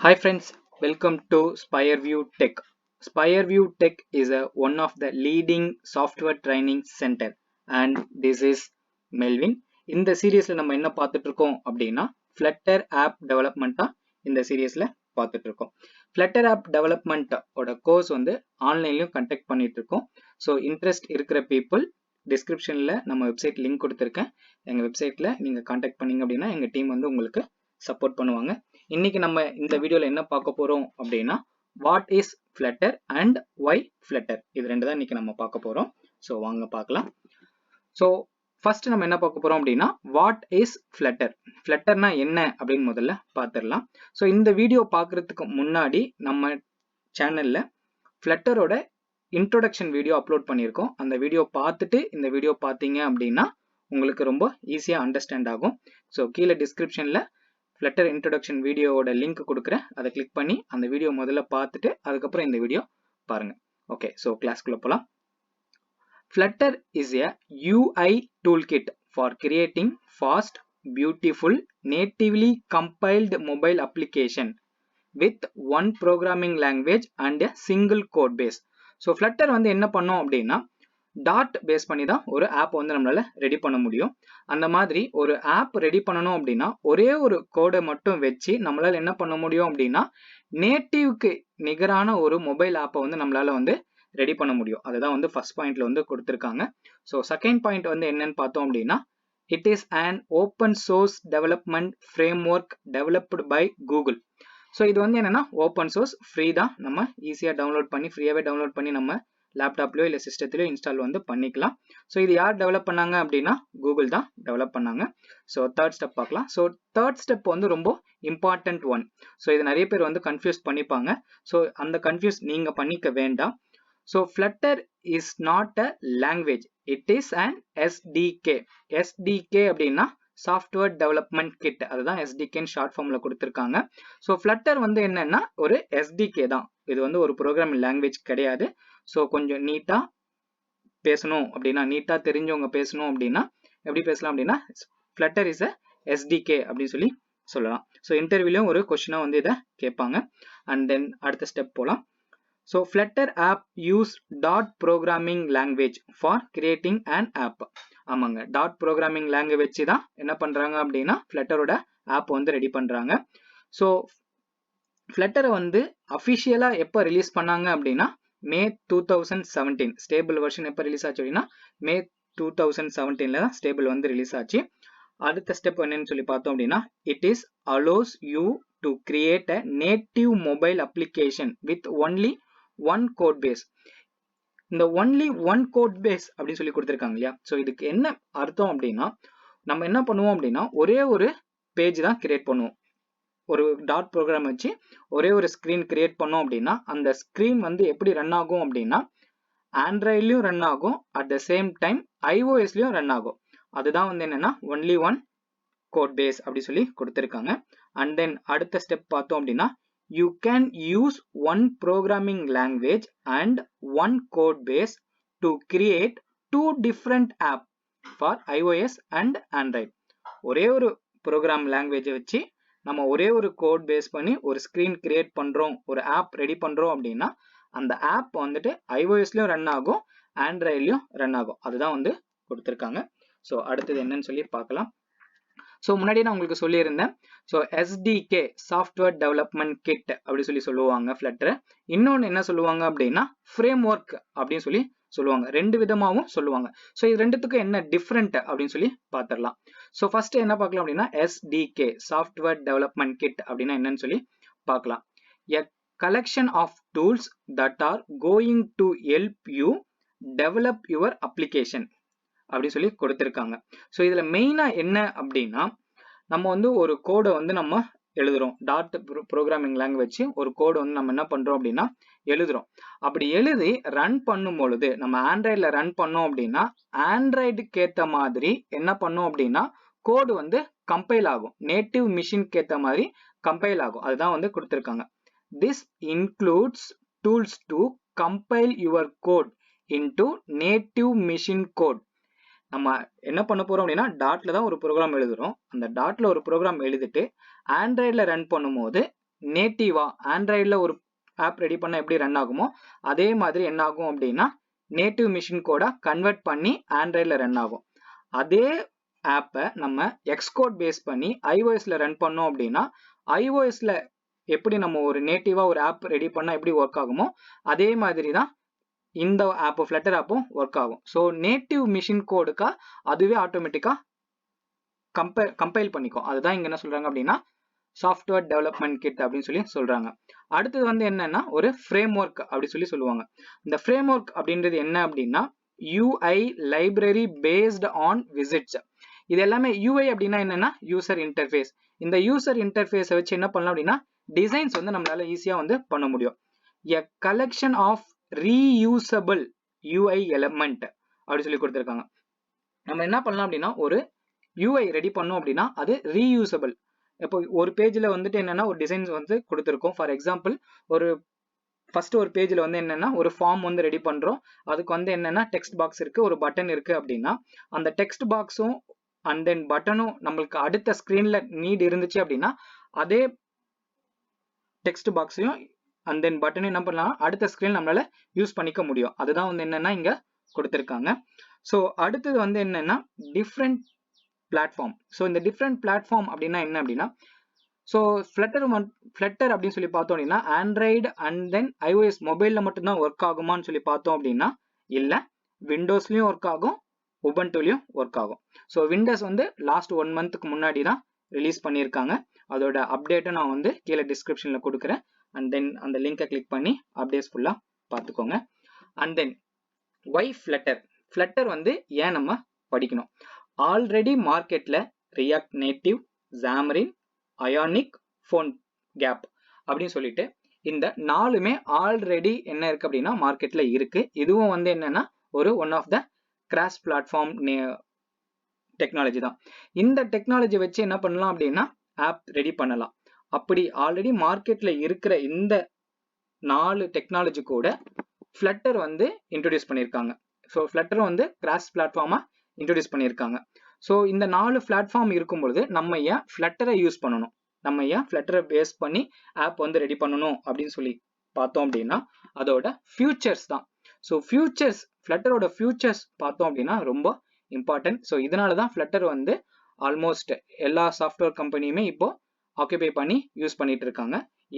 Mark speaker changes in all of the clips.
Speaker 1: Hi friends, welcome to SpireView Tech. SpireView Tech is one of the leading software training center and this is Melvin. இந்த சீரியஸ்ல நம்ம என்ன பார்த்துட்டு இருக்கோம் அப்படின்னா Flutter app development இந்த சீரியஸ்ல பார்த்துட்டு இருக்கோம். Flutter app development ஓட கோர்ஸ் வந்து ஆன்லைன்லயும் கண்டக்ட் பண்ணிட்டு இருக்கோம். ஸோ இன்ட்ரெஸ்ட் இருக்கிற பீப்புள் டிஸ்கிரிப்ஷன்ல நம்ம வெப்சைட் லிங்க் கொடுத்துருக்கேன். எங்க வெப்சைட்ல நீங்க கான்டாக்ட் பண்ணீங்க அப்படின்னா எங்க டீம் வந்து உங்களுக்கு சப்போர்ட் பண்ணுவாங்க. இன்னைக்கு நம்ம இந்த வீடியோல என்ன பார்க்க போறோம் அப்படின்னா what is Flutter and why Flutter இது ரெண்டு தான் இன்னைக்கு நம்ம பார்க்க போறோம். ஸோ வாங்க பார்க்கலாம். ஸோ ஃபர்ஸ்ட் நம்ம என்ன பார்க்க போறோம் அப்படின்னா வாட் இஸ் Flutter. Flutterனா என்ன அப்படின்னு முதல்ல பார்த்துடலாம். ஸோ இந்த வீடியோ பார்க்கறதுக்கு முன்னாடி நம்ம சேனல்ல Flutterோட இன்ட்ரோடக்ஷன் வீடியோ அப்லோட் பண்ணியிருக்கோம். அந்த வீடியோ பார்த்துட்டு இந்த வீடியோ பார்த்தீங்க அப்படின்னா உங்களுக்கு ரொம்ப ஈஸியா அண்டர்ஸ்டாண்ட் ஆகும். ஸோ கீழே டிஸ்கிரிப்ஷன்ல Flutter introduction வீடியோவோட லிங்க் கொடுக்குறேன். அதை கிளிக் பண்ணி அந்த வீடியோ முதல்ல பார்த்துட்டு அதுக்கப்புறம் இந்த வீடியோ பாருங்க. ஓகே, ஸோ கிளாஸ்க்குள்ள போலாம். Flutter is a UI toolkit for creating fast, beautiful, natively compiled mobile application with one programming language and a single code base. So Flutter வந்து என்ன பண்ணோம் அப்படின்னா டாட் பேஸ் பண்ணி தான் ஒரு ஆப் வந்து நம்மளால ரெடி பண்ண முடியும். அந்த மாதிரி ஒரு ஆப் ரெடி பண்ணணும் அப்படின்னா ஒரே ஒரு கோடை மட்டும் வச்சு நம்மளால என்ன பண்ண முடியும் அப்படின்னா நேட்டிவ்க்கு நிகரான ஒரு மொபைல் ஆப்பை வந்து நம்மளால வந்து ரெடி பண்ண முடியும். அதுதான் வந்து ஃபர்ஸ்ட் பாயிண்ட்ல வந்து கொடுத்துருக்காங்க. ஸோ செகண்ட் பாயிண்ட் வந்து என்னன்னு பார்த்தோம் அப்படின்னா it is an open source development framework developed by Google. So இது வந்து என்னன்னா ஓப்பன் சோர்ஸ் ஃப்ரீ தான், நம்ம ஈஸியாக டவுன்லோட் பண்ணி ஃப்ரீயாகவே டவுன்லோட் பண்ணி நம்ம லேப்டாப்லயோ இல்லை சிஸ்டத்திலயோ இன்ஸ்டால் வந்து பண்ணிக்கலாம். ஸோ இது யார் டெவலப் பண்ணாங்க அப்படின்னா கூகுள் தான் டெவலப் பண்ணாங்க. ஸோ தேர்ட் ஸ்டெப் பார்க்கலாம். ஸோ தேர்ட் ஸ்டெப் வந்து ரொம்ப இம்பார்ட்டன்ட் ஒன். ஸோ இது நிறைய பேர் வந்து கன்ஃபியூஸ் பண்ணிப்பாங்க. ஸோ அந்த கன்ஃபியூஸ் நீங்க பண்ணிக்க வேண்டாம். So Flutter is not a language, it is an SDK. SDK அப்படின்னா சாஃப்ட்வேர் டெவலப்மெண்ட் கிட், அதுதான் SDKன்னு ஷார்ட் ஃபார்ம்ல கொடுத்துருக்காங்க. ஸோ Flutter வந்து என்னன்னா ஒரு SDK தான், இது வந்து ஒரு ப்ரோக்ராமிங் லாங்குவேஜ் கிடையாது. ஸோ கொஞ்சம் நீட்டா பேசணும் அப்படின்னா நீட்டா தெரிஞ்சவங்க பேசணும் அப்படின்னா எப்படி பேசலாம் அப்படின்னா Flutter இஸ் அ SDK அப்படின்னு சொல்லி சொல்லலாம். ஸோ இன்டர்வியூலையும் ஒரு கொஸ்டினா வந்து இதை கேட்பாங்க. அண்ட் தென் அடுத்த ஸ்டெப் போகலாம். ஸோ Flutter ஆப் யூஸ் டாட் programming language for creating an app. ஆமாங்க, டாட் ப்ரோக்ராமிங் லாங்குவேஜ் தான் என்ன பண்றாங்க அப்படின்னா Flutterோட ஆப் வந்து ரெடி பண்றாங்க. ஸோ Flutter வந்து அஃபிஷியலா எப்போ ரிலீஸ் பண்ணாங்க அப்படின்னா மே 2017. ஸ்டேபிள் வெர்ஷன் எப்போ ரிலீஸ் ஆச்சு அப்படின்னா மே 2017 தான் ஸ்டேபிள் வந்து ரிலீஸ் ஆச்சு. அடுத்த ஸ்டெப் என்னன்னு சொல்லி பார்த்தோம் அப்படின்னா it is allows you to create a native mobile application with only one code base. இந்த ஒன்லி ஒன் கோட் பேஸ் அப்படின்னு சொல்லி கொடுத்துருக்காங்க இல்லையா. ஸோ இதுக்கு என்ன அர்த்தம் அப்படின்னா நம்ம என்ன பண்ணுவோம் அப்படின்னா ஒரே ஒரு பேஜ் தான் கிரியேட் பண்ணுவோம். ஒரு டாட் ப்ரோக்ராம் வச்சு ஒரே ஒரு ஸ்கிரீன் கிரியேட் பண்ணோம் அப்படின்னா அந்த ஸ்கிரீன் வந்து எப்படி ரன் ஆகும் அப்படின்னா ஆண்ட்ராய்ட்லயும் ரன் ஆகும், அட் த சேம் டைம் iOSலயும் ரன் ஆகும். அதுதான் வந்து என்னன்னா ஒன்லி ஒன் கோட் பேஸ் அப்படி சொல்லி கொடுத்துருக்காங்க. அண்ட் தென் அடுத்த ஸ்டெப் பார்த்தோம் அப்படின்னா you can use one programming language and one code base to create two different app for iOS and Android. ஒரே ஒரு ப்ரோக்ராம் லாங்குவேஜை வச்சு நம்ம ஒரே ஒரு கோட் பேஸ் பண்ணி ஒரு ஸ்கிரீன் கிரியேட் பண்றோம், ஒரு ஆப் ரெடி பண்றோம் அப்படின்னா அந்த ஆப் வந்துட்டு iOSலயும் ரன் ஆகும், ஆண்ட்ராய்ட்லயும் ரன் ஆகும். அதுதான் வந்து கொடுத்துருக்காங்க. ஸோ அடுத்தது என்னன்னு சொல்லி பார்க்கலாம். ஸோ முன்னாடியே நான் உங்களுக்கு சொல்லியிருந்தேன். So SDK software development kit அப்படி சொல்லி சொல்லுவாங்க Flutter. இன்னொன்று என்ன சொல்லுவாங்க அப்படின்னா ஃப்ரேம் ஒர்க் அப்படின்னு சொல்லி சொல்லுவாங்க. ரெண்டு விதமாகவும் சொல்லுவாங்க. ஸோ இது ரெண்டுத்துக்கும் என்ன டிஃப்ரெண்ட் அப்படின்னு சொல்லி பார்த்துடலாம். ஸோ ஃபர்ஸ்ட் என்ன பார்க்கலாம் அப்படின்னா SDK சாஃப்ட்வேர் டெவலப்மெண்ட் கிட் அப்படின்னா என்னன்னு சொல்லி பார்க்கலாம். A collection of tools that are going to help you develop your application அப்படி சொல்லி கொடுத்துருக்காங்க. ஸோ இதுல மெயினா என்ன அப்படின்னா நம்ம வந்து ஒரு கோடை வந்து நம்ம எழுதுறோம். டாட் ப்ரோக்ராமிங் லாங்குவேஜ் ஒரு கோடு வந்து நம்ம என்ன பண்றோம் அப்படின்னா எழுதுறோம். அப்படி எழுதி ரன் பண்ணும் பொழுது நம்ம ஆண்ட்ராய்ட்ல ரன் பண்ணோம் அப்படின்னா ஆண்ட்ராய்டுக்கு ஏற்ற மாதிரி என்ன பண்ணோம் அப்படின்னா கோடு வந்து கம்பைல் ஆகும், நேட்டிவ் மிஷினுக்கு ஏற்ற மாதிரி கம்பைல் ஆகும். அதுதான் வந்து கொடுத்துருக்காங்க. This includes tools to compile your code into native machine code. நம்ம என்ன பண்ண போறோம் அப்படின்னா டாட்ல தான் ஒரு ப்ரோக்ராம் எழுதுறோம். அந்த டாட்ல ஒரு ப்ரோக்ராம் எழுதிட்டு ஆண்ட்ராய்ட்ல ரன் பண்ணும்போது நேட்டிவா ஆண்ட்ராய்டில் ஒரு ஆப் ரெடி பண்ண எப்படி ரன் ஆகுமோ அதே மாதிரி என்ன ஆகும் அப்படின்னா நேட்டிவ் மிஷின் கோடா கன்வெர்ட் பண்ணி ஆண்ட்ராய்டில் ரன் ஆகும். அதே ஆப்பை நம்ம எக்ஸ்கோட் பேஸ் பண்ணி iOSல ரன் பண்ணோம் அப்படின்னா iOSல எப்படி நம்ம ஒரு நேட்டிவா ஒரு ஆப் ரெடி பண்ணா எப்படி ஒர்க் ஆகுமோ அதே மாதிரி தான் இந்த ஆப் ஃப்ளட்டர் ஆப்பும் ஒர்க் ஆகும். ஸோ நேட்டிவ் மிஷின் கோடுக்கா அதுவே ஆட்டோமேட்டிக்கா கம்பைல் பண்ணிக்கும். அதுதான் இங்க என்ன சொல்றாங்க அப்படின்னா சாஃப்ட்வேர் டெவலப்மெண்ட் கிட் அப்படின்னு சொல்லி சொல்றாங்க. அடுத்தது வந்து என்னன்னா ஒரு ஃப்ரேம் ஒர்க் அப்படி சொல்லி சொல்லுவாங்க. இந்த ஃப்ரேம் ஒர்க் அப்படின்றது என்ன அப்படின்னா UI library based on visits. இது எல்லாமே UI அப்படின்னா என்னன்னா யூசர் இன்டர்ஃபேஸ். இந்த யூசர் இன்டர்ஃபேஸை வச்சு என்ன பண்ணலாம் அப்படின்னா டிசைன்ஸ் வந்து நம்மளால ஈஸியா வந்து பண்ண முடியும். A collection of reusable UI element அப்படி சொல்லி கொடுத்துருக்காங்க. நம்ம என்ன பண்ணலாம் அப்படின்னா ஒரு UI ரெடி பண்ணோம் அப்படின்னா அது ரீயூசபிள். இப்போ ஒரு பேஜ்ல வந்துட்டு என்னன்னா ஒரு டிசைன்ஸ் வந்து கொடுத்துருக்கோம். ஃபார் எக்ஸாம்பிள் ஒரு ஃபர்ஸ்ட் ஒரு பேஜ்ல வந்து என்னன்னா ஒரு ஃபார்ம் வந்து ரெடி பண்றோம். அதுக்கு வந்து என்னன்னா டெக்ஸ்ட் பாக்ஸ் இருக்கு, ஒரு பட்டன் இருக்கு அப்படின்னா அந்த டெக்ஸ்ட் பாக்ஸும் அண்ட் தென் பட்டனும் நம்மளுக்கு அடுத்த ஸ்கிரீன்ல நீட் இருந்துச்சு அப்படின்னா அதே டெக்ஸ்ட் பாக்ஸையும் அண்ட் தென் பட்டனையும் என்ன பண்ணலாம் அடுத்த ஸ்கிரீன் நம்மளால யூஸ் பண்ணிக்க முடியும். அதுதான் வந்து என்னன்னா இங்க கொடுத்துருக்காங்க. ஸோ அடுத்தது வந்து என்னன்னா டிஃப்ரெண்ட் பிளாட்ஃபார்ம். ஸோ இந்த டிஃப்ரெண்ட் பிளாட்ஃபார்ம் அப்படின்னா என்ன அப்படின்னா ஸோ ஃப்ளட்டர் அப்படின்னு சொல்லி பார்த்தோம் அப்படின்னா ஆண்ட்ராய்டு அண்ட் தென் iOS மொபைலில் மட்டும்தான் ஒர்க் ஆகுமான்னு சொல்லி பார்த்தோம் அப்படின்னா இல்லை, விண்டோஸ்லையும் ஒர்க் ஆகும், உபுண்டுலையும் ஒர்க் ஆகும். ஸோ விண்டோஸ் வந்து லாஸ்ட் 1 மந்த்துக்கு முன்னாடி தான் ரிலீஸ் பண்ணியிருக்காங்க. அதோட அப்டேட்டை நான் வந்து கீழே டிஸ்கிரிப்ஷனில் கொடுக்குறேன். அண்ட் தென் அந்த லிங்கை கிளிக் பண்ணி அப்டேட்ஸ் ஃபுல்லாக பார்த்துக்கோங்க. அண்ட் தென் ஒய் ஃப்ளட்டர் வந்து ஏன் நம்ம படிக்கணும்? ஆல்ரெடி மார்க்கெட்ல react native, Xamarin, Ionic, PhoneGap அப்படின்னு சொல்லிட்டு இந்த 4மே ஆல்ரெடி என்ன இருக்கு அப்படின்னா மார்க்கெட்ல இருக்கு. இதுவும் வந்து என்னன்னா ஒரு one of the cross platform technology தான். இந்த டெக்னாலஜி வச்சு என்ன பண்ணலாம் அப்படின்னா ஆப் ரெடி பண்ணலாம். அப்படி ஆல்ரெடி மார்க்கெட்ல இருக்கிற இந்த 4 டெக்னாலஜி கூட ஃப்ளட்டர் வந்து இன்ட்ரோடியூஸ் பண்ணியிருக்காங்க. ஸோ ஃப்ளட்டர் வந்து கிராஸ் பிளாட்ஃபார்மா இன்ட்ரோடியூஸ் பண்ணியிருக்காங்க. ஸோ இந்த 4 பிளாட்ஃபார்ம் இருக்கும் பொழுது நம்ம ஏன் ஃப்ளட்டரை யூஸ் பண்ணணும், நம்ம ஏன் ஃப்ளட்டரை பேஸ் பண்ணி ஆப் வந்து ரெடி பண்ணணும் அப்படின்னு சொல்லி பார்த்தோம் அப்படின்னா அதோட ஃபியூச்சர்ஸ் தான். ஸோ ஃபியூச்சர்ஸ் ஃப்ளட்டரோட ஃபியூச்சர்ஸ் பார்த்தோம் அப்படின்னா ரொம்ப இம்பார்ட்டன்ட். ஸோ இதனால தான் ஃப்ளட்டர் வந்து ஆல்மோஸ்ட் எல்லா சாஃப்ட்வேர் கம்பெனியுமே இப்போ ஆக்குபை பண்ணி யூஸ் பண்ணிட்டு இருக்காங்க.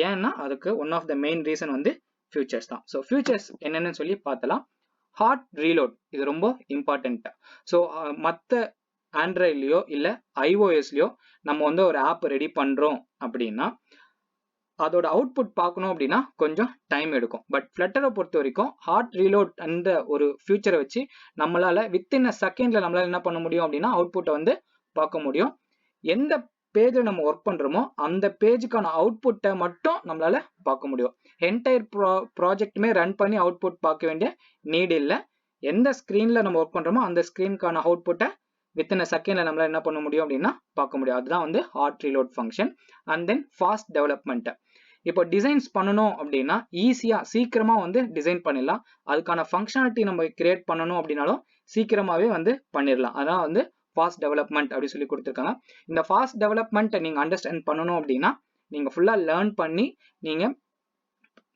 Speaker 1: ஏன்னா அதுக்கு one of the main reason வந்து ஃபியூச்சர்ஸ் தான். ஸோ ஃபியூச்சர்ஸ் என்னென்னு சொல்லி பார்த்தலாம். ஹாட் ரீலோட் இது ரொம்ப இம்பார்ட்டன்ட். ஸோ மற்ற ஆண்ட்ராய்ட்லையோ இல்லை iOSலையோ நம்ம வந்து ஒரு ஆப் ரெடி பண்ணுறோம் அப்படின்னா அதோட அவுட்புட் பார்க்கணும் அப்படின்னா கொஞ்சம் டைம் எடுக்கும். பட் ஃப்ளட்டரை பொறுத்த வரைக்கும் ஹாட் ரீலோட் அந்த ஒரு ஃபியூச்சரை வச்சு நம்மளால வித்தின் அ செகண்ட்ல நம்மளால என்ன பண்ண முடியும் அப்படின்னா அவுட்புட்டை வந்து பார்க்க முடியும். எந்த பேஜில் நம்ம ஒர்க் பண்றோமோ அந்த பேஜுக்கான அவுட்புட்டை மட்டும் நம்மளால பார்க்க முடியும். என்டையர் ப்ராஜெக்ட்டுமே ரன் பண்ணி அவுட்புட் பார்க்க வேண்டிய நீட் இல்லை. எந்த ஸ்க்ரீன்ல நம்ம ஒர்க் பண்றோமோ அந்த ஸ்க்ரீனுக்கான அவுட்புட்டை வித்தின் அ செகண்ட்ல நம்மளால என்ன பண்ண முடியும் அப்படின்னா பார்க்க முடியும். அதுதான் வந்து hot reload function. And then fast development. இப்போ டிசைன்ஸ் பண்ணணும் அப்படின்னா ஈஸியா சீக்கிரமா வந்து டிசைன் பண்ணிடலாம். அதுக்கான ஃபங்க்ஷனாலிட்டி நம்ம கிரியேட் பண்ணணும் அப்படின்னாலும் சீக்கிரமாவே வந்து பண்ணிடலாம். அதான் வந்து ஃபாஸ்ட் டெவலப்மெண்ட் அப்படி சொல்லி கொடுத்துருக்காங்க. இந்த ஃபாஸ்ட் டெவலப்மெண்ட் நீங்க அண்டர்ஸ்டாண்ட் பண்ணணும் அப்படின்னா நீங்க ஃபுல்லா லேர்ன் பண்ணி நீங்க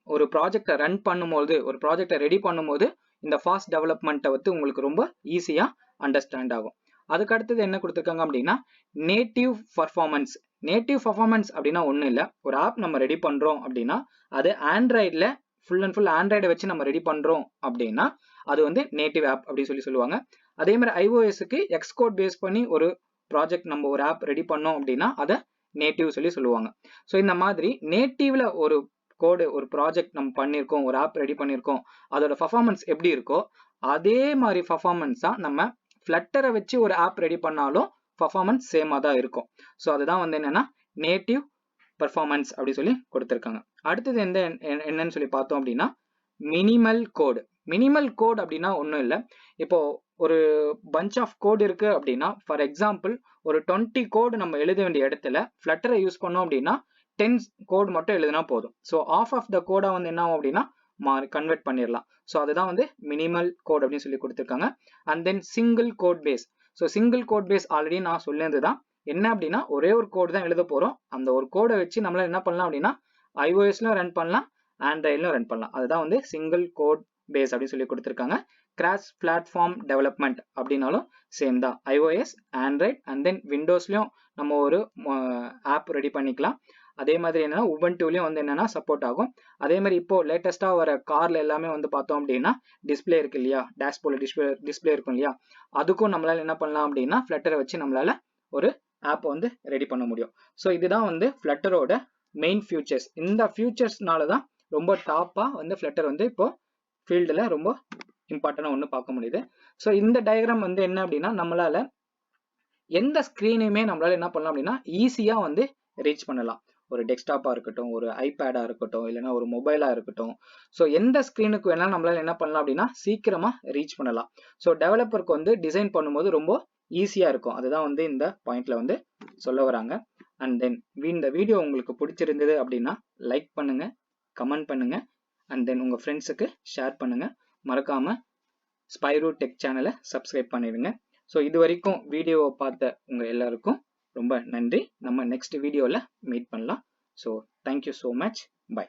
Speaker 1: ஒரு ப்ராஜெக்டை ரன் பண்ணும்போது ஒரு ப்ராஜெக்டை ரெடி பண்ணும்போது இந்த ஃபாஸ்ட் டெவலப்மெண்ட்டை வந்து உங்களுக்கு ரொம்ப ஈஸியா அண்டர்ஸ்டாண்ட் ஆகும். அதுக்கு அடுத்தது என்ன கொடுத்துருக்காங்க அப்படின்னா நேட்டிவ் பர்ஃபார்மன்ஸ். நேட்டிவ் பர்ஃபார்மன்ஸ் அப்படின்னா ஒன்றும் இல்லை, ஒரு ஆப் நம்ம ரெடி பண்றோம் அப்படின்னா அது ஆண்ட்ராய்டில் ஃபுல் அண்ட் ஃபுல் ஆண்ட்ராய்டை வச்சு நம்ம ரெடி பண்றோம் அப்படின்னா அது வந்து நேட்டிவ் ஆப் அப்படின்னு சொல்லி சொல்லுவாங்க. அதே மாதிரி iOSக்கு எக்ஸ்கோட் பேஸ் பண்ணி ஒரு ப்ராஜெக்ட் நம்ம ஒரு ஆப் ரெடி பண்ணோம் அப்படின்னா அதை நேட்டிவ் சொல்லி சொல்லுவாங்க. ஸோ இந்த மாதிரி நேட்டிவ்ல ஒரு கோடு ஒரு ப்ராஜெக்ட் நம்ம பண்ணியிருக்கோம், ஒரு ஆப் ரெடி பண்ணியிருக்கோம், அதோட பர்ஃபார்மன்ஸ் எப்படி இருக்கோ அதே மாதிரி பர்ஃபார்மன்ஸ் தான் நம்ம ஃப்ளட்டரை வச்சு ஒரு ஆப் ரெடி பண்ணாலும் பர்ஃபார்மன்ஸ் சேமாக தான் இருக்கும். ஸோ அதுதான் வந்து என்னன்னா நேட்டிவ் பர்ஃபார்மன்ஸ் அப்படி சொல்லி கொடுத்துருக்காங்க. அடுத்தது என்னன்னு சொல்லி பார்த்தோம் அப்படின்னா மினிமல் கோடு. மினிமல் கோட் அப்படின்னா ஒன்றும் இல்லை. இப்போ ஒரு பஞ்ச் ஆஃப் கோட் இருக்கு அப்படின்னா ஃபார் எக்ஸாம்பிள் ஒரு 20 கோடு நம்ம எழுத வேண்டிய இடத்துல ஃப்ளட்டரை யூஸ் பண்ணோம் அப்படின்னா 10 கோட் மட்டும் எழுதினா போதும். ஸோ ஆஃப் ஆஃப் த கோடை வந்து என்ன ஆகும் அப்படின்னா கன்வெர்ட் பண்ணிடலாம். ஸோ அதுதான் வந்து மினிமல் கோட் அப்படின்னு சொல்லி கொடுத்துருக்காங்க. And then single code base. So single code base already நான் சொல்லியிருந்தது தான். என்ன அப்படின்னா ஒரே ஒரு கோடு தான் எழுத போறோம். அந்த ஒரு கோடை வச்சு நம்மளால என்ன பண்ணலாம் அப்படின்னா iOSல ரன் பண்ணலாம், ஆண்ட்ராய்ட்லயும் ரன் பண்ணலாம். அதுதான் வந்து சிங்கிள் கோட் பேஸ் அப்படின்னு சொல்லி கொடுத்துருக்காங்க. கிராஸ் பிளாட்ஃபார்ம் டெவலப்மெண்ட் அப்படின்னாலும் சேம் தான். iOS, ஆண்ட்ராய்ட் அண்ட் தென் விண்டோஸ்லயும் நம்ம ஒரு ஆப் ரெடி பண்ணிக்கலாம். அதே மாதிரி என்னன்னா உபுண்டுலயும் வந்து என்னன்னா சப்போர்ட் ஆகும். அதே மாதிரி இப்போ லேட்டஸ்டா வர கார்ல எல்லாமே வந்து பார்த்தோம் அப்படின்னா டிஸ்பிளே இருக்கு இல்லையா, டேஷ்போர்ட்ல டிஸ்பிளே இருக்கும் இல்லையா, அதுக்கும் நம்மளால என்ன பண்ணலாம் அப்படின்னா ஃபிளட்டரை வச்சு நம்மளால ஒரு ஆப் வந்து ரெடி பண்ண முடியும். ஸோ இதுதான் வந்து ஃபிளட்டரோட மெயின் ஃபியூச்சர்ஸ். இந்த ஃபியூச்சர்ஸ்னால தான் ரொம்ப டாப்பா வந்து ஃபிளட்டர் வந்து இப்போ ஃபீல்டில் ரொம்ப இம்பார்ட்டன்டா ஒன்று பார்க்க முடியுது. ஸோ இந்த டயக்ராம் வந்து என்ன அப்படின்னா நம்மளால எந்த ஸ்க்ரீனையுமே நம்மளால என்ன பண்ணலாம் அப்படின்னா ஈஸியா வந்து ரீச் பண்ணலாம். ஒரு டெஸ்க்டாப்பா இருக்கட்டும், ஒரு ஐபேடா இருக்கட்டும், இல்லைன்னா ஒரு மொபைலா இருக்கட்டும். ஸோ எந்த ஸ்க்ரீனுக்கு வேணாலும் நம்மளால என்ன பண்ணலாம் அப்படின்னா சீக்கிரமா ரீச் பண்ணலாம். ஸோ டெவலப்பருக்கு வந்து டிசைன் பண்ணும்போது ரொம்ப ஈஸியா இருக்கும். அதுதான் வந்து இந்த பாயிண்ட்ல வந்து சொல்ல வராங்க. அண்ட் தென் இந்த வீடியோ உங்களுக்கு பிடிச்சிருந்தது அப்படின்னா லைக் பண்ணுங்க, கமெண்ட் பண்ணுங்க, அண்ட் தென் உங்க ஃப்ரெண்ட்ஸுக்கு ஷேர் பண்ணுங்க. மறக்காம ஸ்பைரோ டெக் சேனலை சப்ஸ்கிரைப் பண்ணிடுங்க. ஸோ இது வரைக்கும் வீடியோவை பார்த்த உங்க எல்லாருக்கும் ரொம்ப நன்றி. நம்ம நெக்ஸ்ட் வீடியோவில் மீட் பண்ணலாம். So thank you so much. By.